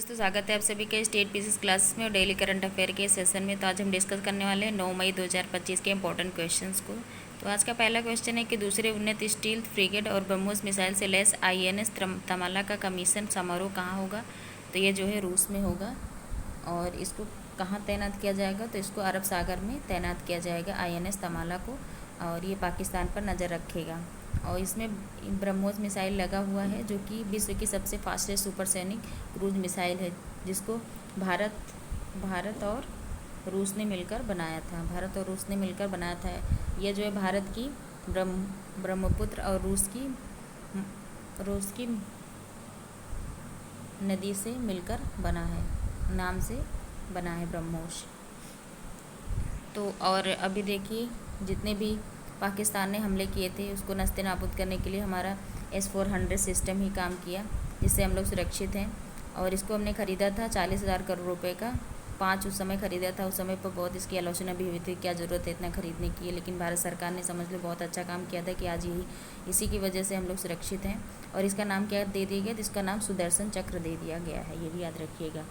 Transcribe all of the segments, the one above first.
दोस्तों, स्वागत है आप सभी के स्टेट पीसीएस क्लासेस में और डेली करंट अफेयर के सेशन में। तो आज हम डिस्कस करने वाले हैं 9 मई 2025 के इंपॉर्टेंट क्वेश्चंस को। तो आज का पहला क्वेश्चन है कि दूसरे उन्नत स्टील फ्रिगेट और ब्रह्मोस मिसाइल से लैस INS तमाला का कमीशन समारोह कहाँ होगा। तो ये जो है रूस में होगा। और इसको कहाँ तैनात किया जाएगा, तो इसको अरब सागर में तैनात किया जाएगा INS तमाला को, और ये पाकिस्तान पर नज़र रखेगा। और इसमें ब्रह्मोस मिसाइल लगा हुआ है, जो कि विश्व की सबसे फास्टेस्ट सुपरसोनिक क्रूज मिसाइल है, जिसको भारत और रूस ने मिलकर बनाया था। यह जो है भारत की ब्रह्मपुत्र और रूस की नदी से मिलकर नाम से बना है ब्रह्मोस। तो और अभी देखिए, जितने भी पाकिस्तान ने हमले किए थे उसको नस्ते नाबूद करने के लिए हमारा S-400 सिस्टम ही काम किया, जिससे हम लोग सुरक्षित हैं। और इसको हमने ख़रीदा था 40,000 करोड़ रुपए का, 5 उस समय ख़रीदा था। उस समय पर बहुत इसकी आलोचना भी हुई थी, क्या ज़रूरत है इतना ख़रीदने की, लेकिन भारत सरकार ने समझ लो बहुत अच्छा काम किया था कि आज इसी की वजह से हम लोग सुरक्षित हैं। और इसका नाम क्या दे दिया गया, तो इसका नाम सुदर्शन चक्र दे दिया गया है, ये भी याद रखिएगा।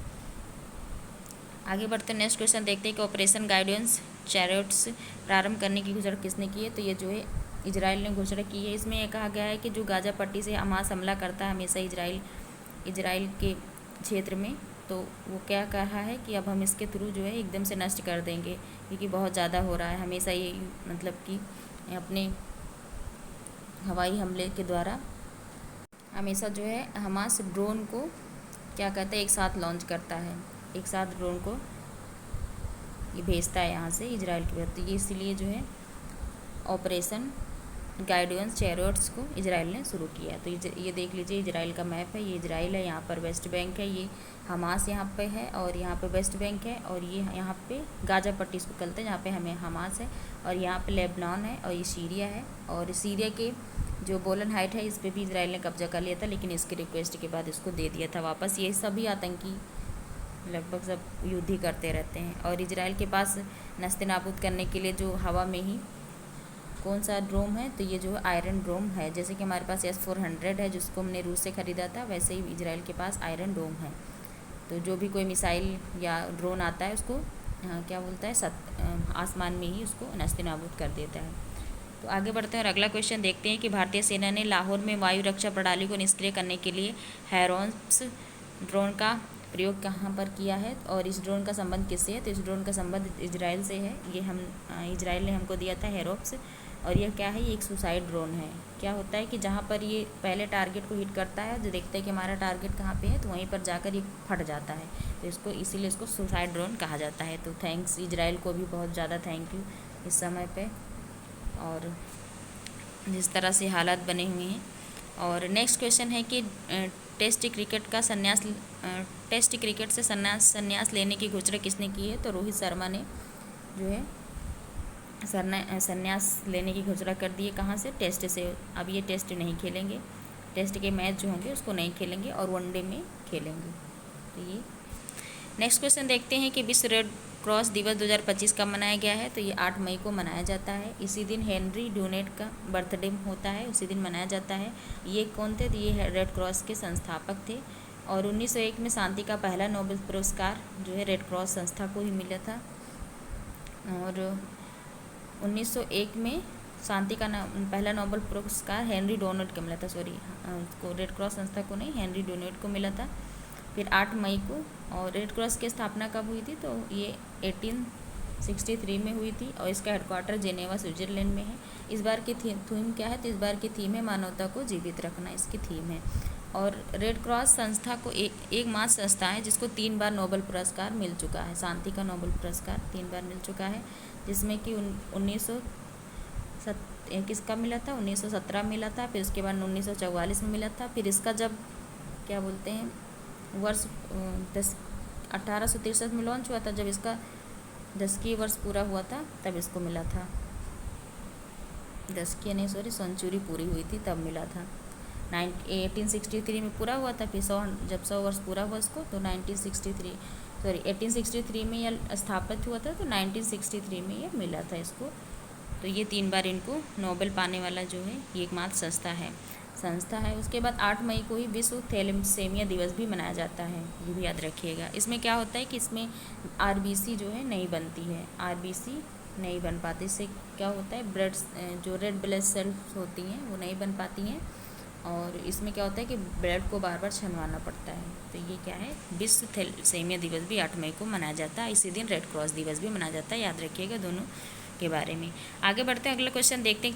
आगे बढ़ते हैं, नेक्स्ट क्वेश्चन देखते हैं कि ऑपरेशन गाइडेंस चैरियट्स प्रारंभ करने की घोषणा किसने की है। तो ये जो है इजराइल ने घोषणा की है। इसमें यह कहा गया है कि जो गाजा पट्टी से हमास हमला करता है हमेशा इजराइल के क्षेत्र में, तो वो क्या कहा है कि अब हम इसके थ्रू जो है एकदम से नष्ट कर देंगे, क्योंकि बहुत ज़्यादा हो रहा है। हमेशा ये मतलब कि अपने हवाई हमले के द्वारा हमेशा जो है हमास ड्रोन को क्या कहते हैं एक साथ लॉन्च करता है, एक साथ ड्रोन को ये भेजता है यहाँ से इजराइल की तरफ। तो ये इसलिए जो है ऑपरेशन गाइडेंस चैरियट्स को इजराइल ने शुरू किया। तो ये देख लीजिए, इजराइल का मैप है, ये इजराइल है, यहाँ पर वेस्ट बैंक है, ये हमास यहाँ पे है, और यहाँ पे वेस्ट बैंक है, और ये यहाँ पे गाजा पट्टी इसको कहते हैं, जहाँ पे हमें हमास है, और यहाँ पे लेबनान है, और ये सीरिया है। और सीरिया के जो गोलन हाइट है इस पर भी इजराइल ने कब्जा कर लिया था, लेकिन इसके रिक्वेस्ट के बाद इसको दे दिया था वापस। ये सभी आतंकी लगभग सब युद्ध ही करते रहते हैं। और इजराइल के पास नस्ते नाबूद करने के लिए जो हवा में ही कौन सा ड्रोन है, तो ये जो है आयरन ड्रोन है। जैसे कि हमारे पास S-400 है, जिसको हमने रूस से ख़रीदा था, वैसे ही इजराइल के पास आयरन ड्रोन है। तो जो भी कोई मिसाइल या ड्रोन आता है उसको क्या बोलता है, आसमान में ही उसको नस्ते नाबूद कर देता है। तो आगे बढ़ते हैं और अगला क्वेश्चन देखते हैं कि भारतीय सेना ने लाहौर में वायु रक्षा प्रणाली को निष्क्रिय करने के लिए हैरोन्स ड्रोन का प्रयोग कहाँ पर किया है, और इस ड्रोन का संबंध किससे है। तो इस ड्रोन का संबंध इजराइल से है। ये इजराइल ने हमको दिया था हेरोप्स। और ये क्या है, ये एक सुसाइड ड्रोन है। क्या होता है कि जहाँ पर ये पहले टारगेट को हिट करता है, जो देखता है कि हमारा टारगेट कहाँ पे है, तो वहीं पर जाकर ये फट जाता है। तो इसीलिए इसको सुसाइड ड्रोन कहा जाता है। तो थैंक्स इजराइल को भी बहुत ज़्यादा थैंक यू इस समय पर, और जिस तरह से हालात बने हुए हैं। और नेक्स्ट क्वेश्चन है कि टेस्ट क्रिकेट से संन्यास लेने की घोषणा किसने की है। तो रोहित शर्मा ने जो है संन्यास लेने की घोषणा कर दी है। कहाँ से, टेस्ट से। अब ये टेस्ट नहीं खेलेंगे, टेस्ट के मैच जो होंगे उसको नहीं खेलेंगे और वनडे में खेलेंगे। तो ये नेक्स्ट क्वेश्चन देखते हैं कि विश्व रेड क्रॉस दिवस 2025 कब मनाया गया है। तो ये 8 मई को मनाया जाता है। इसी दिन हेनरी डूनेट का बर्थडे होता है, उसी दिन मनाया जाता है। ये कौन थे, तो ये रेड क्रॉस के संस्थापक थे। और 1901 में शांति का पहला नोबेल पुरस्कार जो है रेड क्रॉस संस्था को ही मिला था। और 1901 में शांति का पहला नोबेल पुरस्कार हेनरी डोनेट को मिला था, उसको रेड क्रॉस संस्था को नहीं, हेनरी डोनेट को मिला था। फिर 8 मई को। और रेड क्रॉस की स्थापना कब हुई थी, तो ये 1863 में हुई थी, और इसका हेडक्वार्टर जेनेवा स्विट्ज़रलैंड में है। इस बार की थीम क्या है, तो इस बार की थीम है मानवता को जीवित रखना, इसकी थीम है। और रेड क्रॉस संस्था को एकमात्र संस्था है जिसको 3 बार नोबेल पुरस्कार मिल चुका है, शांति का नोबेल पुरस्कार 3 बार मिल चुका है, जिसमें कि 1900 मिला था, 1917 मिला था, फिर उसके बाद 1944 में मिला था। फिर इसका जब क्या बोलते हैं वर्ष 1863 में लॉन्च हुआ था, जब इसका 10वीं वर्ष पूरा हुआ था तब इसको मिला था। 10वीं सेंचुरी पूरी हुई थी तब मिला था। 1863 में पूरा हुआ था, फिर जब 100 वर्ष पूरा हुआ इसको, तो 1863 में यह स्थापित हुआ था, तो 1963 में यह मिला था इसको। तो ये 3 बार इनको नोबेल पाने वाला जो है ये एकमात्र संस्था है। संस्था है। उसके बाद 8 मई को ही विश्व थैलेसीमिया दिवस भी मनाया जाता है, ये भी याद रखिएगा। इसमें क्या होता है कि इसमें आरबीसी जो है नहीं बनती है, आरबीसी नहीं बन पाती। इससे क्या होता है, ब्लड जो रेड ब्लड सेल्स होती हैं वो नहीं बन पाती हैं, और इसमें क्या होता है कि ब्लड को बार बार छनवाना पड़ता है। तो ये क्या है, विश्व थैलेसीमिया दिवस भी 8 मई को मनाया जाता है। इसी दिन रेड क्रॉस दिवस भी मनाया जाता है, याद रखिएगा दोनों के बारे में। आगे बढ़ते हैं, अगला क्वेश्चन देखते हैं।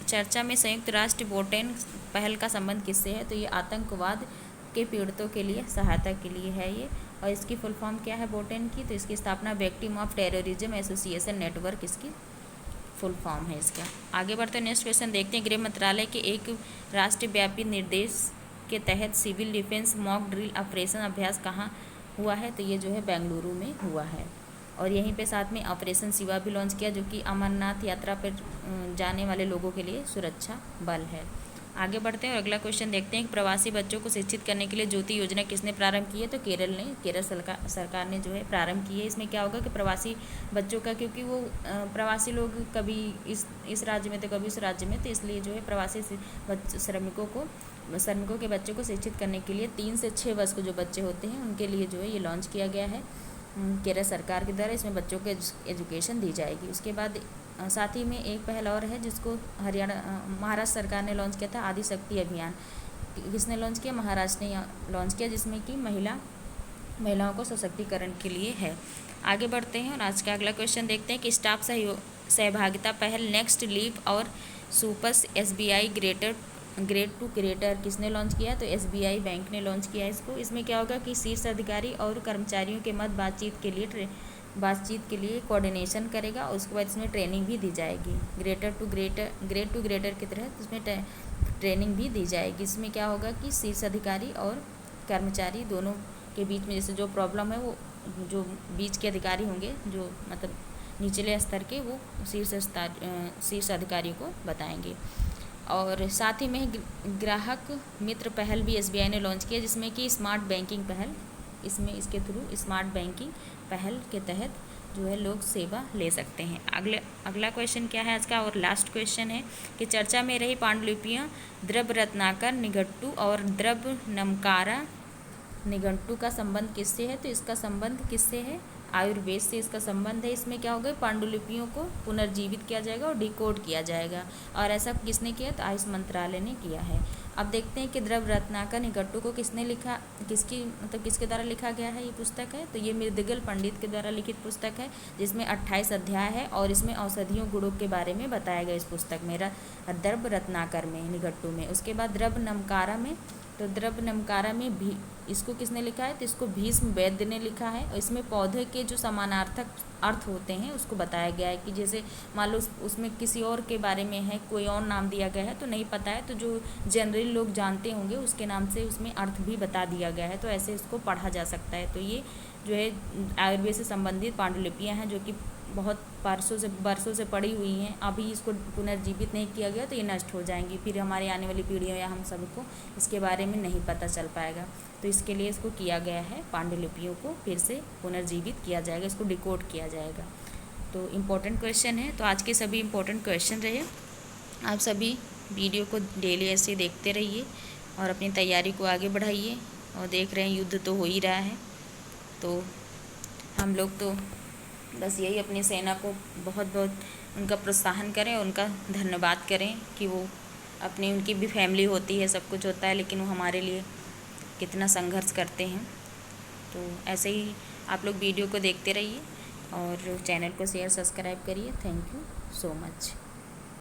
चर्चा में संयुक्त राष्ट्र बोटेन पहल का संबंध किससे है? तो ये आतंकवाद के पीड़ितों के लिए सहायता के लिए है ये, और इसकी फुल फॉर्म क्या है बोटेन की? तो इसकी स्थापना victim of terrorism association network, इसकी फुल फॉर्म है इसका। आगे बढ़ते हैं, नेक्स्ट क्वेश्चन देखते हैं। गृह मंत्रालय के एक राष्ट्रव्यापी निर्देश के तहत civil defence mock drill operation अभ्यास कहाँ हुआ है? तो ये जो है बेंगलुरु में हुआ है, और यहीं पे साथ में ऑपरेशन शिवा भी लॉन्च किया, जो कि अमरनाथ यात्रा पर जाने वाले लोगों के लिए सुरक्षा बल है। आगे बढ़ते हैं और अगला क्वेश्चन देखते हैं कि प्रवासी बच्चों को शिक्षित करने के लिए ज्योति योजना किसने प्रारंभ की है? तो केरल सरकार ने जो है प्रारंभ की है। इसमें क्या होगा कि प्रवासी बच्चों का, क्योंकि वो प्रवासी लोग कभी इस राज्य में तो कभी उस राज्य में, तो इसलिए जो है प्रवासी श्रमिकों के बच्चों को शिक्षित करने के लिए 3 से 6 वर्ष के जो बच्चे होते हैं उनके लिए जो है ये लॉन्च किया गया है केरल सरकार के द्वारा। इसमें बच्चों को एजुकेशन दी जाएगी। उसके बाद साथ ही में एक पहल और है जिसको महाराष्ट्र सरकार ने लॉन्च किया था, आदि शक्ति अभियान। किसने लॉन्च किया? महाराष्ट्र ने लॉन्च किया, जिसमें कि महिलाओं को सशक्तिकरण के लिए है। आगे बढ़ते हैं और आज का अगला क्वेश्चन देखते हैं कि स्टाफ सहभागिता पहल नेक्स्ट लीव और supers SBI grade two greater किसने लॉन्च किया? तो SBI बैंक ने लॉन्च किया है इसको। इसमें क्या होगा कि शीर्ष अधिकारी और कर्मचारियों के मध्य बातचीत के लिए कोऑर्डिनेशन करेगा, और उसके बाद इसमें ट्रेनिंग भी दी जाएगी। ग्रेड टू ग्रेटर की तहत इसमें ट्रेनिंग भी दी जाएगी। इसमें क्या होगा कि शीर्ष अधिकारी और कर्मचारी दोनों के बीच में जैसे जो प्रॉब्लम है, वो जो बीच के अधिकारी होंगे, जो मतलब निचले स्तर के, वो शीर्ष अधिकारी को बताएंगे। और साथ ही में ग्राहक मित्र पहल भी SBI ने लॉन्च किया, जिसमें कि स्मार्ट बैंकिंग पहल, इसके थ्रू स्मार्ट बैंकिंग पहल के तहत जो है लोग सेवा ले सकते हैं। अगला क्वेश्चन क्या है आज का, और लास्ट क्वेश्चन है कि चर्चा में रही पांडुलिपियाँ द्रव्य रत्नाकर निघट्टू और द्रव्य नमकारा निघंटू का संबंध किससे है? तो इसका संबंध किससे है? आयुर्वेद से इसका संबंध है। इसमें क्या होगा, पांडुलिपियों को पुनर्जीवित किया जाएगा और डिकोड किया जाएगा, और ऐसा किसने किया? तो आयुष मंत्रालय ने किया है। अब देखते हैं कि द्रव्य रत्नाकर निघट्टू को किसने लिखा, किसके द्वारा लिखा गया है ये पुस्तक है? तो ये मृदगल पंडित के द्वारा लिखित पुस्तक है, जिसमें 28 अध्याय है, और इसमें औषधियों गुणों के बारे में बताया गया इस पुस्तक में, द्रव्य रत्नाकर में, निघट्टू में। उसके बाद द्रव्य नमकारा में, तो द्रव्य नमकारा में भी इसको किसने लिखा है? तो इसको भीष्म वैद्य ने लिखा है, और इसमें पौधे के जो समानार्थक अर्थ होते हैं उसको बताया गया है, कि जैसे मान लो उसमें किसी और के बारे में है, कोई और नाम दिया गया है तो नहीं पता है, तो जो जनरली लोग जानते होंगे उसके नाम से उसमें अर्थ भी बता दिया गया है, तो ऐसे इसको पढ़ा जा सकता है। तो ये जो है आयुर्वेद से संबंधित पांडुलिपियाँ हैं, जो कि बहुत बरसों से पड़ी हुई हैं। अभी इसको पुनर्जीवित नहीं किया गया तो ये नष्ट हो जाएंगी, फिर हमारे आने वाली पीढ़ियों या हम सबको इसके बारे में नहीं पता चल पाएगा। तो इसके लिए इसको किया गया है, पांडुलिपियों को फिर से पुनर्जीवित किया जाएगा, इसको डिकोड किया जाएगा। तो इम्पोर्टेंट क्वेश्चन है। तो आज के सभी इम्पोर्टेंट क्वेश्चन रहे। आप सभी वीडियो को डेली ऐसे देखते रहिए और अपनी तैयारी को आगे बढ़ाइए। और देख रहे हैं युद्ध तो हो ही रहा है, तो हम लोग तो बस यही अपनी सेना को बहुत बहुत उनका प्रोत्साहन करें, उनका धन्यवाद करें कि वो उनकी भी फैमिली होती है, सब कुछ होता है, लेकिन वो हमारे लिए कितना संघर्ष करते हैं। तो ऐसे ही आप लोग वीडियो को देखते रहिए और चैनल को शेयर सब्सक्राइब करिए। Thank you so much.